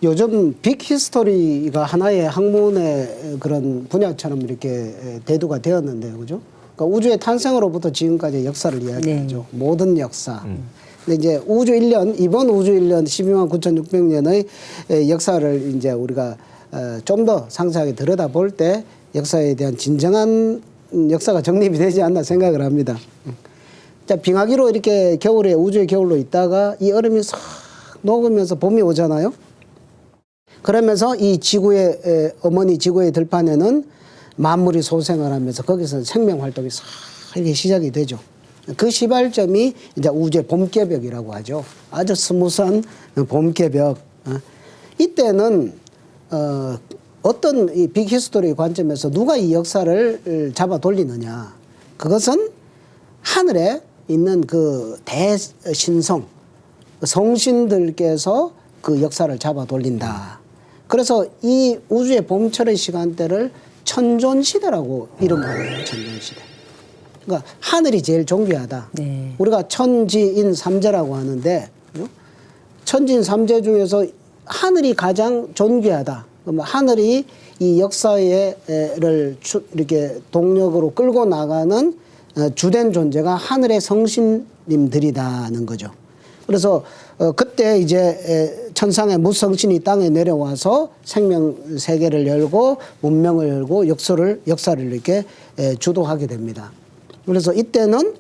요즘 빅 히스토리가 하나의 학문의 그런 분야처럼 이렇게 대두가 되었는데요, 그죠? 그러니까 우주의 탄생으로부터 지금까지 역사를 이야기하죠. 네. 모든 역사. 근데 이제 우주 1년, 이번 우주 1년 12만 9,600년의 역사를 이제 우리가 좀 더 상세하게 들여다볼 때 역사에 대한 진정한 역사가 정립이 되지 않나 생각을 합니다. 자, 빙하기로 이렇게 겨울에 우주의 겨울로 있다가 이 얼음이 싹 녹으면서 봄이 오잖아요. 그러면서 이 지구의 어머니 지구의 들판에는 만물이 소생을 하면서 거기서 생명 활동이 싹 이렇게 시작이 되죠. 그 시발점이 이제 우주의 봄개벽이라고 하죠. 아주 스무스한 봄개벽. 이때는 어떤 이 빅히스토리 관점에서 누가 이 역사를 잡아 돌리느냐. 그것은 하늘에 있는 그 대신성, 성신들께서 그 역사를 잡아 돌린다. 그래서 이 우주의 봄철의 시간대를 천존시대라고 이름하는 천존시대. 그러니까 하늘이 제일 존귀하다. 네. 우리가 천지인 삼재라고 하는데 천지인 삼재 중에서 하늘이 가장 존귀하다. 그러면 하늘이 이 역사를 이렇게 동력으로 끌고 나가는 주된 존재가 하늘의 성신님들이다는 거죠. 그래서 그때 이제 천상의 무성신이 땅에 내려와서 생명 세계를 열고 문명을 열고 역사를 이렇게 주도하게 됩니다. 그래서 이때는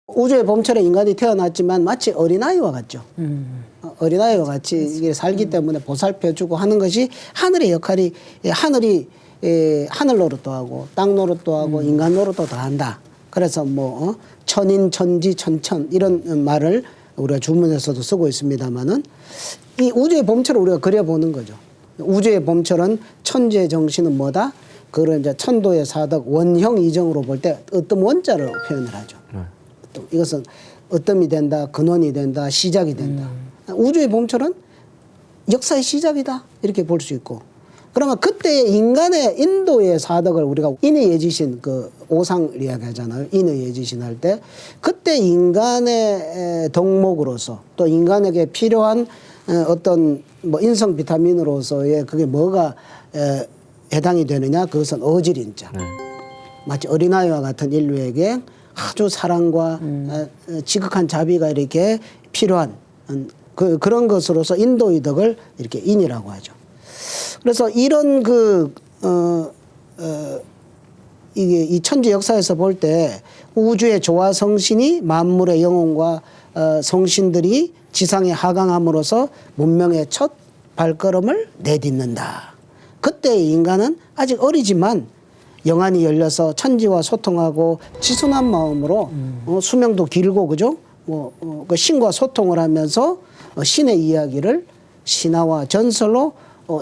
우주의 봄철에 인간이 태어났지만 마치 어린아이와 같죠. 어린아이와 같이 이게 살기 때문에 보살펴주고 하는 것이 하늘의 역할이 하늘이 하늘 노릇도 하고 땅 노릇도 하고 인간 노릇도 다 한다. 그래서 뭐 천인 천지 천천 이런 말을 우리가 주문에서도 쓰고 있습니다만은 이 우주의 봄철을 우리가 그려보는 거죠. 우주의 봄철은 천지의 정신은 뭐다? 그걸 이제 천도의 사덕 원형 이정으로 볼 때 어떤 원자로 표현을 하죠. 이것은 어뜸이 된다, 근원이 된다, 시작이 된다. 우주의 봄철은 역사의 시작이다 이렇게 볼 수 있고. 그러면 그때 인간의 인도의 사덕을 우리가 인의예지신 그 오상을 이야기하잖아요. 인의예지신 할 때 그때 인간의 덕목으로서 또 인간에게 필요한 어떤 뭐 인성 비타민으로서의 그게 뭐가 해당이 되느냐 그것은 어질인자. 마치 어린아이와 같은 인류에게 아주 사랑과 지극한 자비가 이렇게 필요한 그런 것으로서 인도의 덕을 이렇게 인이라고 하죠. 그래서 이런 이게 이 천지 역사에서 볼 때 우주의 조화 성신이 만물의 영혼과 성신들이 지상에 하강함으로써 문명의 첫 발걸음을 내딛는다. 그때 인간은 아직 어리지만 영안이 열려서 천지와 소통하고 지순한 마음으로 수명도 길고 그죠? 그 신과 소통을 하면서 신의 이야기를 신화와 전설로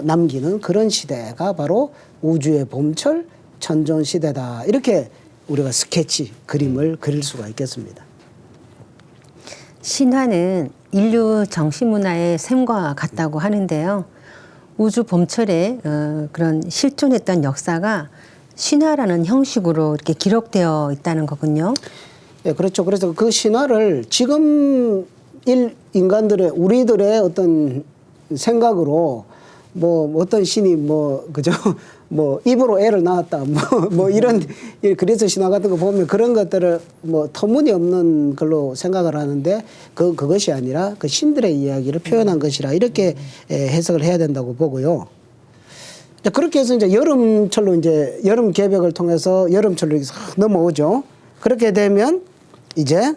남기는 그런 시대가 바로 우주의 봄철 천존 시대다. 이렇게 우리가 스케치 그림을 그릴 수가 있겠습니다. 신화는 인류 정신문화의 셈과 같다고 하는데요. 우주 봄철에 그런 실존했던 역사가 신화라는 형식으로 이렇게 기록되어 있다는 거군요. 예, 그렇죠. 그래서 그 신화를 지금 인간들의 우리들의 어떤 생각으로 뭐 어떤 신이 뭐 그죠 뭐 입으로 애를 낳았다 뭐 이런 그래서 신화 같은 거 보면 그런 것들을 뭐 터무니없는 걸로 생각을 하는데 그것이 아니라 그 신들의 이야기를 표현한 것이라 이렇게 해석을 해야 된다고 보고요. 그렇게 해서 이제 여름철로 이제 여름 개벽을 통해서 여름철로 이렇게 넘어오죠. 그렇게 되면 이제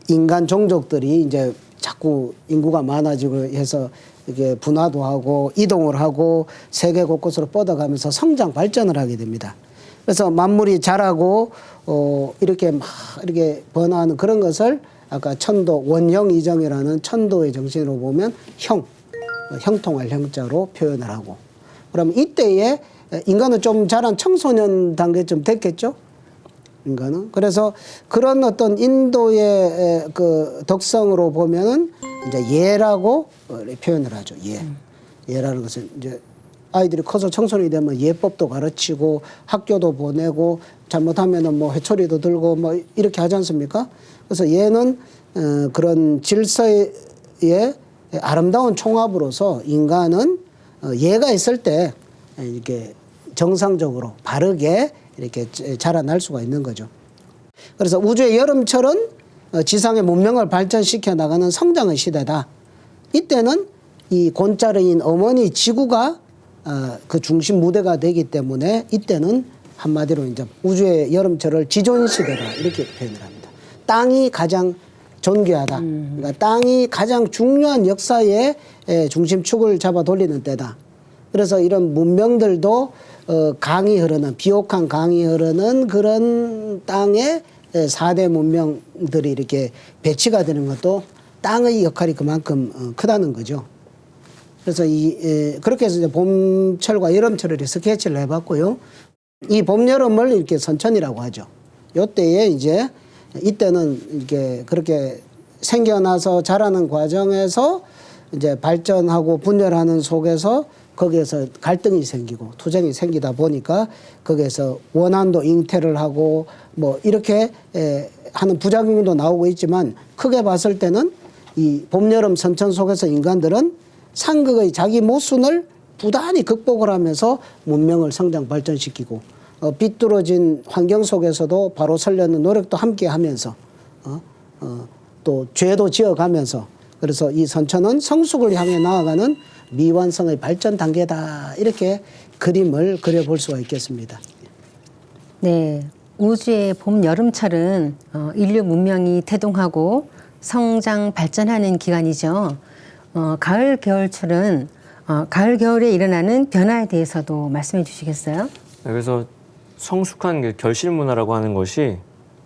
인간 종족들이 이제 자꾸 인구가 많아지고 해서 이게 분화도 하고 이동을 하고 세계 곳곳으로 뻗어가면서 성장 발전을 하게 됩니다. 그래서 만물이 자라고 이렇게 막 이렇게 번화하는 그런 것을 아까 천도 원형 이정이라는 천도의 정신으로 보면 형통할 형자로 표현을 하고 그러면 이때에 인간은 좀 자란 청소년 단계쯤 됐겠죠? 인간은. 그래서 그런 어떤 인도의 그 덕성으로 보면은 이제 예라고 표현을 하죠. 예라는 것은 이제 아이들이 커서 청소년이 되면 예법도 가르치고 학교도 보내고 잘못하면은 뭐 회초리도 들고 뭐 이렇게 하지 않습니까? 그래서 예는 그런 질서에 아름다운 총합으로서 인간은 예가 있을 때 이렇게 정상적으로 바르게 이렇게 자라날 수가 있는 거죠. 그래서 우주의 여름철은 지상의 문명을 발전시켜 나가는 성장의 시대다. 이때는 이 곤짜르인 어머니 지구가 그 중심 무대가 되기 때문에 이때는 한마디로 이제 우주의 여름철을 지존 시대다 이렇게 표현을 합니다. 땅이 가장 존귀하다. 그러니까 땅이 가장 중요한 역사의 중심축을 잡아 돌리는 때다. 그래서 이런 문명들도 강이 흐르는 비옥한 강이 흐르는 그런 땅에 4대 문명들이 이렇게 배치가 되는 것도 땅의 역할이 그만큼 크다는 거죠. 그래서 그렇게 해서 이제 봄철과 여름철을 스케치를 해봤고요. 이 봄, 여름을 이렇게 선천이라고 하죠. 요때에 이제 이때는 이렇게 그렇게 생겨나서 자라는 과정에서 이제 발전하고 분열하는 속에서 거기에서 갈등이 생기고 투쟁이 생기다 보니까 거기에서 원한도 잉태를 하고 뭐 이렇게 하는 부작용도 나오고 있지만 크게 봤을 때는 이 봄, 여름 선천 속에서 인간들은 상극의 자기 모순을 부단히 극복을 하면서 문명을 성장 발전시키고 비뚤어진 환경 속에서도 바로 서려는 노력도 함께 하면서 또 죄도 지어가면서 그래서 이 선천은 성숙을 향해 나아가는 미완성의 발전 단계다 이렇게 그림을 그려볼 수가 있겠습니다. 네, 우주의 봄, 여름철은 인류 문명이 태동하고 성장 발전하는 기간이죠. 가을, 겨울철은 가을, 겨울에 일어나는 변화에 대해서도 말씀해 주시겠어요? 그래서 성숙한 결실 문화라고 하는 것이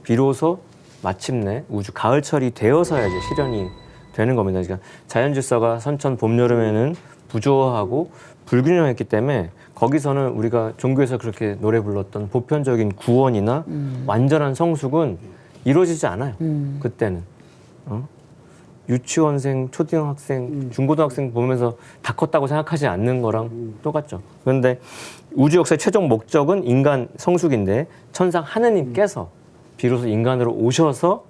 비로소 마침내 우주 가을철이 되어서야 이제 실현이 되는 겁니다. 그러니까 자연 질서가 선천 봄, 여름에는 부조화하고 불균형했기 때문에 거기서는 우리가 종교에서 그렇게 노래 불렀던 보편적인 구원이나 완전한 성숙은 이루어지지 않아요. 그때는. 유치원생, 초등학생, 중고등학생 보면서 다 컸다고 생각하지 않는 거랑 똑같죠. 그런데 우주 역사의 최종 목적은 인간 성숙인데 천상 하느님께서 비로소 인간으로 오셔서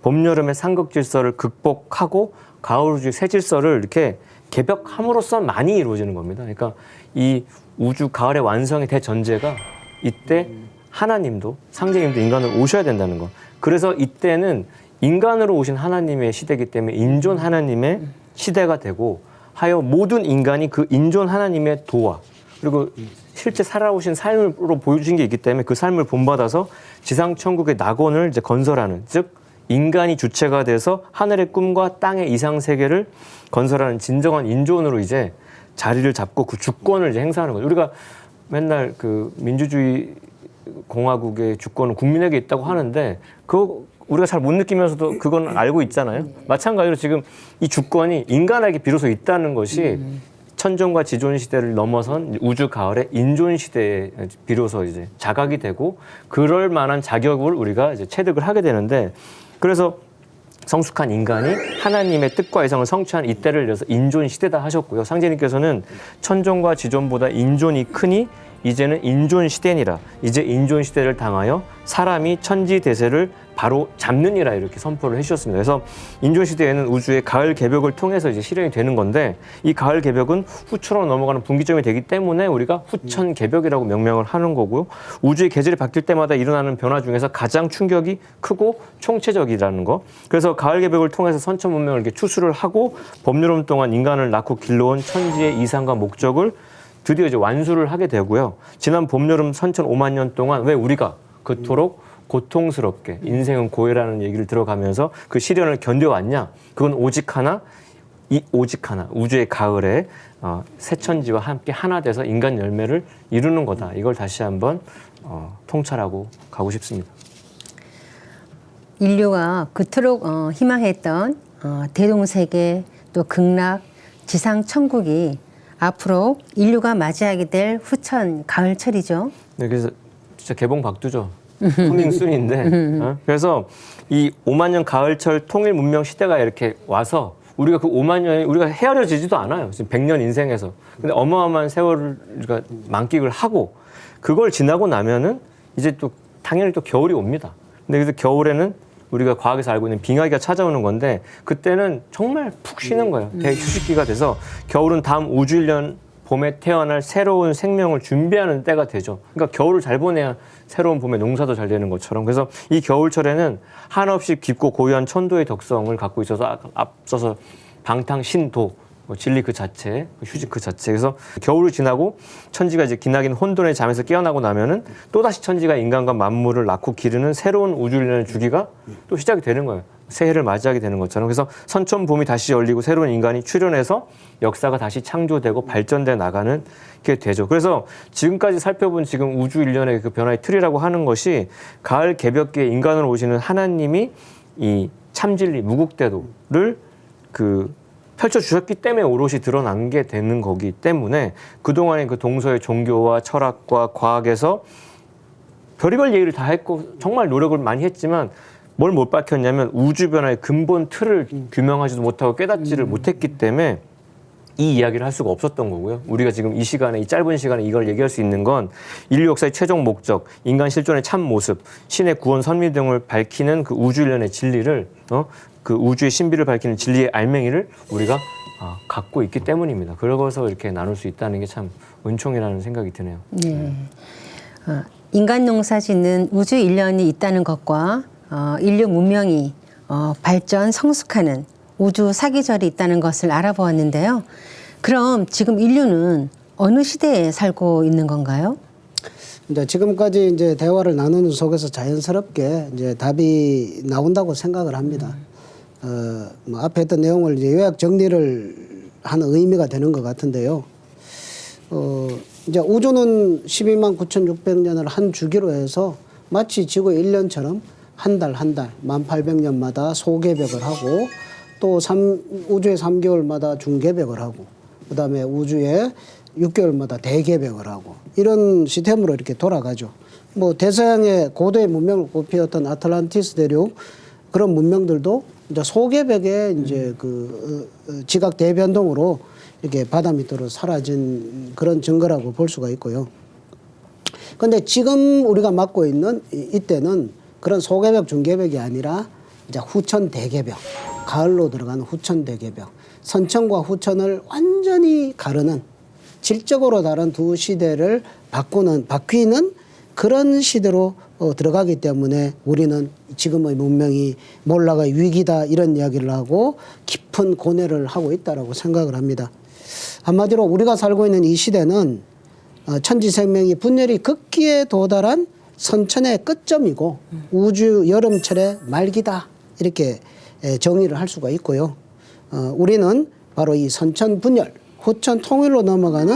봄, 여름의 상극 질서를 극복하고 가을 우주의 새 질서를 이렇게 개벽함으로써 많이 이루어지는 겁니다. 그러니까 이 우주 가을의 완성의 대전제가 이때 하나님도 상제님도 인간으로 오셔야 된다는 거. 그래서 이때는 인간으로 오신 하나님의 시대이기 때문에 인존 하나님의 시대가 되고 하여 모든 인간이 그 인존 하나님의 도와 그리고 실제 살아오신 삶으로 보여주신 게 있기 때문에 그 삶을 본받아서 지상천국의 낙원을 이제 건설하는 즉 인간이 주체가 돼서 하늘의 꿈과 땅의 이상 세계를 건설하는 진정한 인존으로 이제 자리를 잡고 그 주권을 이제 행사하는 거죠. 우리가 맨날 그 민주주의 공화국의 주권은 국민에게 있다고 하는데 그거 우리가 잘 못 느끼면서도 그건 알고 있잖아요. 마찬가지로 지금 이 주권이 인간에게 비로소 있다는 것이 천존과 지존 시대를 넘어선 우주 가을의 인존 시대에 비로소 이제 자각이 되고 그럴 만한 자격을 우리가 이제 체득을 하게 되는데 그래서 성숙한 인간이 하나님의 뜻과 이상을 성취한 이때를 이어서 인존 시대다 하셨고요. 상제님께서는 천존과 지존보다 인존이 크니 이제는 인존 시대니라. 이제 인존 시대를 당하여 사람이 천지 대세를 바로 잡느니라 이렇게 선포를 해주셨습니다. 그래서 인존 시대에는 우주의 가을 개벽을 통해서 이제 실현이 되는 건데 이 가을 개벽은 후초로 넘어가는 분기점이 되기 때문에 우리가 후천 개벽이라고 명명을 하는 거고요. 우주의 계절이 바뀔 때마다 일어나는 변화 중에서 가장 충격이 크고 총체적이라는 거. 그래서 가을 개벽을 통해서 선천 문명을 이렇게 추수를 하고 봄, 여름 동안 인간을 낳고 길러온 천지의 이상과 목적을 드디어 이제 완수를 하게 되고요. 지난 봄, 여름 선천 5만 년 동안 왜 우리가 그토록 고통스럽게 인생은 고해라는 얘기를 들어가면서 그 시련을 견뎌왔냐? 그건 오직 하나, 우주의 가을에 새 천지와 함께 하나 돼서 인간 열매를 이루는 거다. 이걸 다시 한번 통찰하고 가고 싶습니다. 인류가 그토록 희망했던 대동세계 또 극락, 지상 천국이 앞으로 인류가 맞이하게 될 후천 가을철이죠. 네, 그래서 진짜 개봉 박두죠. 커밍순인데 그래서 이 5만 년 가을철 통일 문명 시대가 이렇게 와서 우리가 그 5만 년이 우리가 헤아려지지도 않아요. 지금 100년 인생에서. 근데 어마어마한 세월을 우리가 만끽을 하고 그걸 지나고 나면은 이제 또 당연히 또 겨울이 옵니다. 근데 그래서 겨울에는 우리가 과학에서 알고 있는 빙하기가 찾아오는 건데 그때는 정말 푹 쉬는 거예요. 대휴식기가 돼서 겨울은 다음 우주일년 봄에 태어날 새로운 생명을 준비하는 때가 되죠. 그러니까 겨울을 잘 보내야 새로운 봄에 농사도 잘 되는 것처럼. 그래서 이 겨울철에는 한없이 깊고 고유한 천도의 덕성을 갖고 있어서 앞서서 방탕신도, 진리 그 자체, 휴식 그 자체. 그래서 겨울을 지나고 천지가 이제 기나긴 혼돈의 잠에서 깨어나고 나면은 또다시 천지가 인간과 만물을 낳고 기르는 새로운 우주일련의 주기가 또 시작이 되는 거예요. 새해를 맞이하게 되는 것처럼. 그래서 선천봄이 다시 열리고 새로운 인간이 출현해서 역사가 다시 창조되고 발전돼 나가는 게 되죠. 그래서 지금까지 살펴본 지금 우주 일련의 그 변화의 틀이라고 하는 것이 가을 개벽기에 인간으로 오시는 하나님이 이 참진리, 무국대도를 펼쳐주셨기 때문에 오롯이 드러난 게 되는 거기 때문에 그동안의 그 동서의 종교와 철학과 과학에서 별의별 얘기를 다 했고 정말 노력을 많이 했지만 뭘 못 밝혔냐면 우주 변화의 근본 틀을 규명하지도 못하고 깨닫지를 못했기 때문에 이 이야기를 할 수가 없었던 거고요. 우리가 지금 이 시간에, 이 짧은 시간에 이걸 얘기할 수 있는 건 인류 역사의 최종 목적, 인간 실존의 참 모습, 신의 구원 선미 등을 밝히는 그 우주일련의 진리를, 그 우주의 신비를 밝히는 진리의 알맹이를 우리가 갖고 있기 때문입니다. 그러고서 이렇게 나눌 수 있다는 게 참 은총이라는 생각이 드네요. 네. 인간 농사 짓는 우주 일련이 있다는 것과 인류 문명이 발전 성숙하는 우주 사계절이 있다는 것을 알아보았는데요. 그럼 지금 인류는 어느 시대에 살고 있는 건가요? 이제 지금까지 이제 대화를 나누는 속에서 자연스럽게 이제 답이 나온다고 생각을 합니다. 뭐 앞에 했던 내용을 이제 요약 정리를 하는 의미가 되는 것 같은데요. 이제 우주는 12만 9,600년을 한 주기로 해서 마치 지구 1년처럼 한 달 1800년마다 소개벽을 하고 또 우주에 3개월마다 중개벽을 하고 그다음에 우주에 6개월마다 대개벽을 하고 이런 시스템으로 이렇게 돌아가죠. 뭐 대서양의 고도의 문명을 꽃피웠던 아틀란티스 대륙 그런 문명들도 이제 소개벽에 이제 그 지각 대변동으로 이렇게 바다 밑으로 사라진 그런 증거라고 볼 수가 있고요. 그런데 지금 우리가 맡고 있는 이때는 그런 소개벽, 중개벽이 아니라 이제 후천 대개벽, 가을로 들어가는 후천 대개벽, 선천과 후천을 완전히 가르는 질적으로 다른 두 시대를 바뀌는 그런 시대로 들어가기 때문에 우리는 지금의 문명이 몰라가 위기다 이런 이야기를 하고 깊은 고뇌를 하고 있다라고 생각을 합니다. 한마디로 우리가 살고 있는 이 시대는 천지 생명이 분열이 극기에 도달한 선천의 끝점이고 우주 여름철의 말기다 이렇게 정의를 할 수가 있고요. 우리는 바로 이 선천 분열, 후천 통일로 넘어가는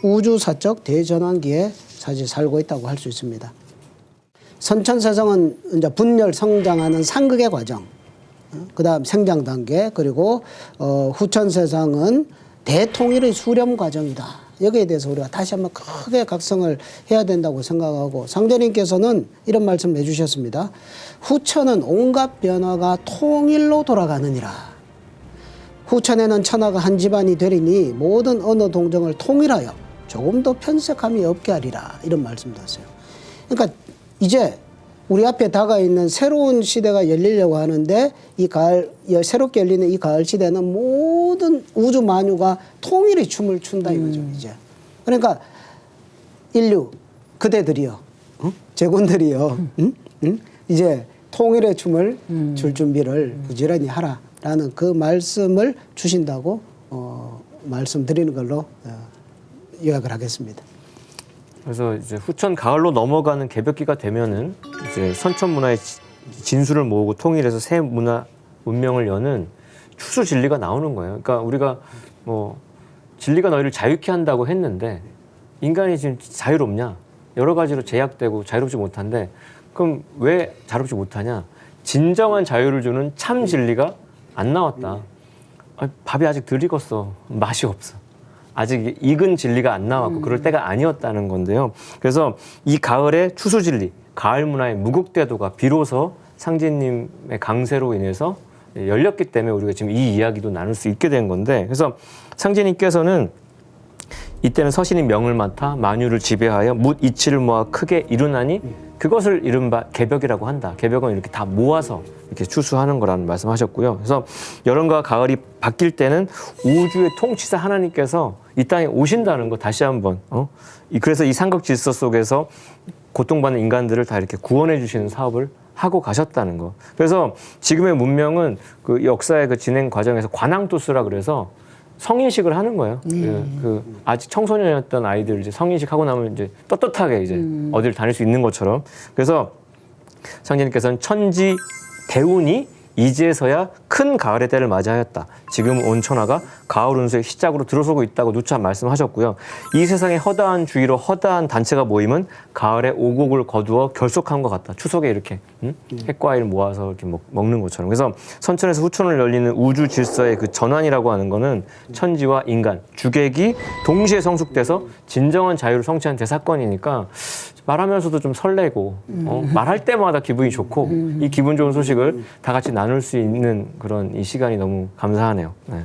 우주사적 대전환기에 사실 살고 있다고 할 수 있습니다. 선천 세상은 이제 분열 성장하는 상극의 과정, 그다음 생장 단계, 그리고 후천 세상은 대통일의 수렴 과정이다. 여기에 대해서 우리가 다시 한번 크게 각성을 해야 된다고 생각하고 상대님께서는 이런 말씀을 해주셨습니다. 후천은 온갖 변화가 통일로 돌아가느니라. 후천에는 천하가 한 집안이 되리니 모든 언어 동정을 통일하여 조금도 편색함이 없게 하리라. 이런 말씀도 하세요. 그러니까 이제 우리 앞에 다가 있는 새로운 시대가 열리려고 하는데 이 새롭게 열리는 이 가을 시대는 모든 우주 만유가 통일의 춤을 춘다 이거죠, 이제. 그러니까 인류, 그대들이요, 제군들이요, 이제 통일의 춤을 출 준비를 부지런히 하라라는 그 말씀을 주신다고 말씀드리는 걸로 요약을 하겠습니다. 그래서 이제 후천 가을로 넘어가는 개벽기가 되면은 이제 선천 문화의 진수를 모으고 통일해서 새 문화 문명을 여는 추수 진리가 나오는 거예요. 그러니까 우리가 뭐 진리가 너희를 자유케 한다고 했는데 인간이 지금 자유롭냐? 여러 가지로 제약되고 자유롭지 못한데 그럼 왜 자유롭지 못하냐? 진정한 자유를 주는 참 진리가 안 나왔다. 밥이 아직 덜 익었어. 맛이 없어. 아직 익은 진리가 안 나왔고 그럴 때가 아니었다는 건데요. 그래서 이 가을의 추수 진리, 가을 문화의 무국대도가 비로소 상제님의 강세로 인해서 열렸기 때문에 우리가 지금 이 이야기도 나눌 수 있게 된 건데, 그래서 상제님께서는 이때는 서신이 명을 맡아 만유를 지배하여 묻 이치를 모아 크게 이루나니 그것을 이른바 개벽이라고 한다. 개벽은 이렇게 다 모아서 이렇게 추수하는 거라는 말씀하셨고요. 그래서 여름과 가을이 바뀔 때는 우주의 통치자 하나님께서 이 땅에 오신다는 거 다시 한번 그래서 이 삼각 질서 속에서 고통받는 인간들을 다 이렇게 구원해 주시는 사업을 하고 가셨다는 거. 그래서 지금의 문명은 그 역사의 그 진행 과정에서 관왕도수라 그래서 성인식을 하는 거예요. 그 아직 청소년이었던 아이들 이제 성인식 하고 나면 이제 떳떳하게 이제 어디를 다닐 수 있는 것처럼. 그래서 상제님께서는 천지 대운이 이제서야 큰 가을의 때를 맞이하였다. 지금 온 천하가 가을 운수의 시작으로 들어서고 있다고 누차 말씀하셨고요. 이 세상의 허다한 주의로 허다한 단체가 모이면 가을의 오곡을 거두어 결속한 것 같다. 추석에 이렇게 핵과일 모아서 이렇게 먹는 것처럼. 그래서 선천에서 후천을 열리는 우주 질서의 그 전환이라고 하는 거는 천지와 인간, 주객이 동시에 성숙돼서 진정한 자유를 성취한 대사건이니까 말하면서도 좀 설레고 말할 때마다 기분이 좋고 이 기분 좋은 소식을 다 같이 나눌 수 있는 그런 이 시간이 너무 감사하네요. 네.